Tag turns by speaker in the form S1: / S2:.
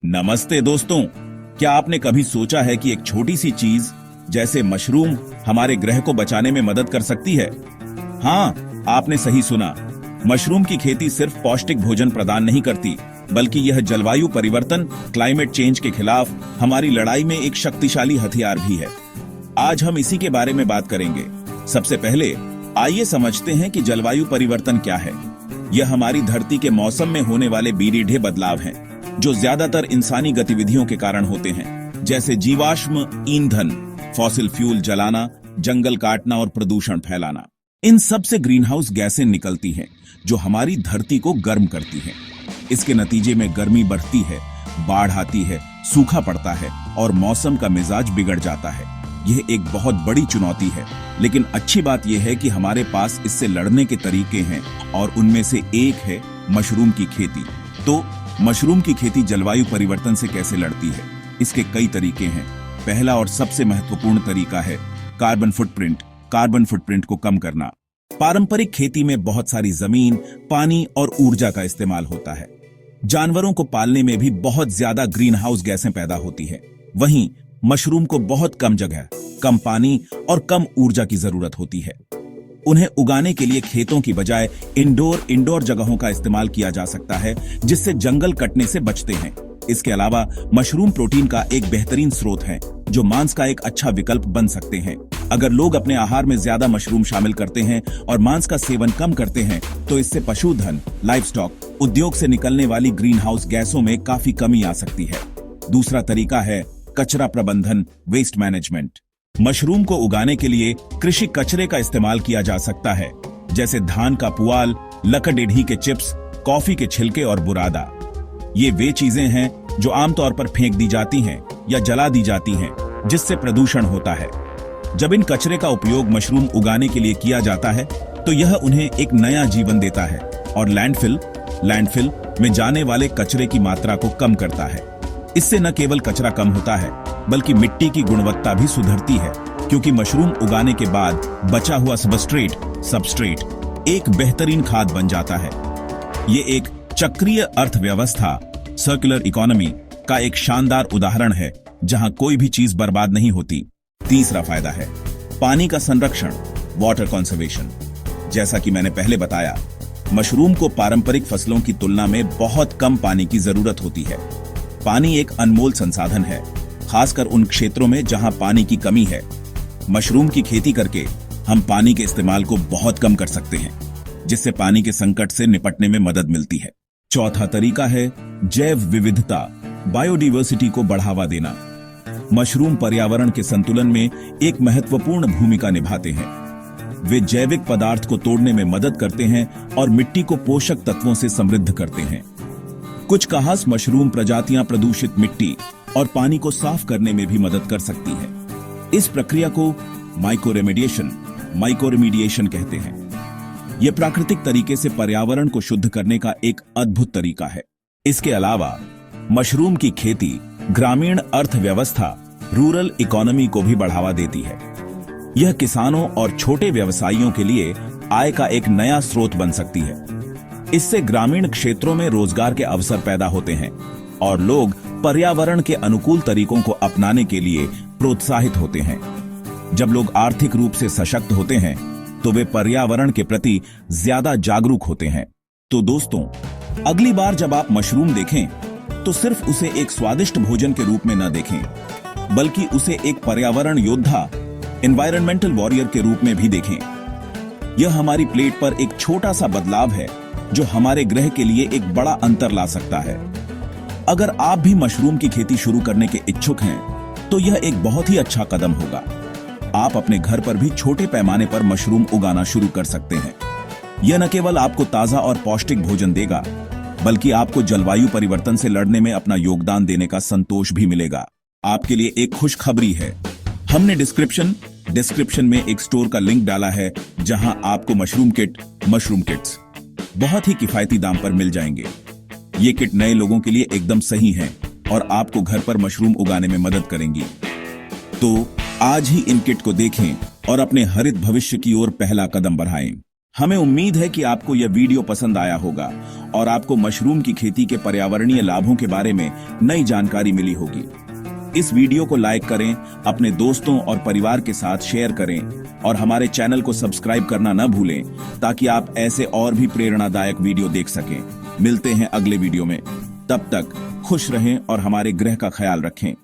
S1: नमस्ते दोस्तों। क्या आपने कभी सोचा है कि एक छोटी सी चीज जैसे मशरूम हमारे ग्रह को बचाने में मदद कर सकती है? हाँ, आपने सही सुना। मशरूम की खेती सिर्फ पौष्टिक भोजन प्रदान नहीं करती, बल्कि यह जलवायु परिवर्तन, क्लाइमेट चेंज के खिलाफ हमारी लड़ाई में एक शक्तिशाली हथियार भी है। आज हम इसी के बारे में बात करेंगे। सबसे पहले आइए समझते हैं कि जलवायु परिवर्तन क्या है। यह हमारी धरती के मौसम में होने वाले बीरीढ़े बदलाव हैं, जो ज्यादातर इंसानी गतिविधियों के कारण होते हैं, जैसे जीवाश्म ईंधन, फॉसिल फ्यूल जलाना, जंगल काटना और प्रदूषण फैलाना। इन सब से ग्रीन हाउस गैसें निकलती हैं, जो हमारी धरती को गर्म करती हैं। इसके नतीजे में गर्मी बढ़ती है, बाढ़ आती है, सूखा पड़ता है और मौसम का मिजाज बिगड़ जाता है। यह एक बहुत बड़ी चुनौती है, लेकिन अच्छी बात यह है कि हमारे पास इससे लड़ने के तरीके हैं और उनमें से एक है मशरूम की खेती। तो मशरूम की खेती जलवायु परिवर्तन से कैसे लड़ती है? इसके कई तरीके हैं। पहला और सबसे महत्वपूर्ण तरीका है कार्बन फुटप्रिंट। कार्बन फुटप्रिंट को कम करना। पारंपरिक खेती में बहुत सारी जमीन, पानी और ऊर्जा का इस्तेमाल होता है। जानवरों को पालने में भी बहुत ज्यादा ग्रीन हाउस गैसें पैदा होती है। वहीं मशरूम को बहुत कम जगह, कम पानी और कम ऊर्जा की जरूरत होती है। उन्हें उगाने के लिए खेतों की बजाय इंडोर जगहों का इस्तेमाल किया जा सकता है, जिससे जंगल कटने से बचते हैं। इसके अलावा मशरूम प्रोटीन का एक बेहतरीन स्रोत है, जो मांस का एक अच्छा विकल्प बन सकते हैं। अगर लोग अपने आहार में ज्यादा मशरूम शामिल करते हैं और मांस का सेवन कम करते हैं, तो इससे पशुधन, लाइवस्टॉक उद्योग से निकलने वाली ग्रीन हाउस गैसों में काफी कमी आ सकती है। दूसरा तरीका है कचरा प्रबंधन, वेस्ट मैनेजमेंट। मशरूम को उगाने के लिए कृषि कचरे का इस्तेमाल किया जा सकता है, जैसे धान का पुआल, लकड़ेढ़ी के चिप्स, कॉफी के छिलके और बुरादा। ये वे चीजें हैं जो आमतौर पर फेंक दी जाती हैं या जला दी जाती हैं, जिससे प्रदूषण होता है। जब इन कचरे का उपयोग मशरूम उगाने के लिए किया जाता है, तो यह उन्हें एक नया जीवन देता है और लैंडफिल में जाने वाले कचरे की मात्रा को कम करता है। इससे न केवल कचरा कम होता है, बल्कि मिट्टी की गुणवत्ता भी सुधरती है, क्योंकि मशरूम उगाने के बाद बचा हुआ सबस्ट्रेट एक बेहतरीन खाद बन जाता है। ये एक चक्रीय अर्थव्यवस्था, सर्कुलर इकोनॉमी का एक शानदार उदाहरण है, जहां कोई भी चीज बर्बाद नहीं होती। तीसरा फायदा है पानी का संरक्षण, वाटर कंजर्वेशन। जैसा कि मैंने पहले बताया, मशरूम को पारंपरिक फसलों की तुलना में बहुत कम पानी की जरूरत होती है। पानी एक अनमोल संसाधन है, खासकर उन क्षेत्रों में जहां पानी की कमी है। मशरूम की खेती करके हम पानी के इस्तेमाल को बहुत कम कर सकते हैं, जिससे पानी के संकट से निपटने में मदद मिलती है। चौथा तरीका है जैव विविधता, बायोडायवर्सिटी को बढ़ावा देना। मशरूम पर्यावरण के संतुलन में एक महत्वपूर्ण भूमिका निभाते हैं। वे जैविक पदार्थ को तोड़ने में मदद करते हैं और मिट्टी को पोषक तत्वों से समृद्ध करते हैं। कुछ खास मशरूम प्रजातियां प्रदूषित मिट्टी और पानी को साफ करने में भी मदद कर सकती है। इस प्रक्रिया को माइक्रोरेमिडिएशन कहते हैं। यह प्राकृतिक तरीके से पर्यावरण को शुद्ध करने का एक अद्भुत तरीका है। इसके अलावा मशरूम की खेती ग्रामीण अर्थव्यवस्था, रूरल इकोनॉमी को भी बढ़ावा देती है। यह किसानों और छोटे व्यवसायियों के लिए आय का एक नया स्रोत बन सकती है। इससे ग्रामीण क्षेत्रों में रोजगार के अवसर पैदा होते हैं और लोग पर्यावरण के अनुकूल तरीकों को अपनाने के लिए प्रोत्साहित होते हैं। जब लोग आर्थिक रूप से सशक्त होते हैं, तो वे पर्यावरण के प्रति ज्यादा जागरूक होते हैं। तो दोस्तों, अगली बार जब आप मशरूम देखें, तो सिर्फ उसे एक स्वादिष्ट भोजन के रूप में न देखें, बल्कि उसे एक पर्यावरण योद्धा, एनवायरमेंटल वॉरियर के रूप में भी देखें। यह हमारी प्लेट पर एक छोटा सा बदलाव है, जो हमारे ग्रह के लिए एक बड़ा अंतर ला सकता है। अगर आप भी मशरूम की खेती शुरू करने के इच्छुक हैं, तो यह एक बहुत ही अच्छा कदम होगा। आप अपने घर पर भी छोटे पैमाने पर मशरूम उगाना शुरू कर सकते हैं। यह न केवल आपको ताजा और पौष्टिक भोजन देगा, बल्कि आपको जलवायु परिवर्तन से लड़ने में अपना योगदान देने का संतोष भी मिलेगा। आपके लिए एक खुशखबरी है। हमने डिस्क्रिप्शन में एक स्टोर का लिंक डाला है, जहां आपको मशरूम किट्स बहुत ही किफायती दाम पर मिल जाएंगे। ये किट नए लोगों के लिए एकदम सही हैं और आपको घर पर मशरूम उगाने में मदद करेंगी। तो आज ही इन किट को देखें और अपने हरित भविष्य की ओर पहला कदम बढ़ाएं। हमें उम्मीद है कि आपको यह वीडियो पसंद आया होगा और आपको मशरूम की खेती के पर्यावरणीय लाभों के बारे में नई जानकारी मिली होगी। इस वीडियो को लाइक करें, अपने दोस्तों और परिवार के साथ शेयर करें और हमारे चैनल को सब्सक्राइब करना न भूलें ताकि आप ऐसे और भी प्रेरणादायक वीडियो देख सकें। मिलते हैं अगले वीडियो में। तब तक खुश रहें और हमारे ग्रह का ख्याल रखें।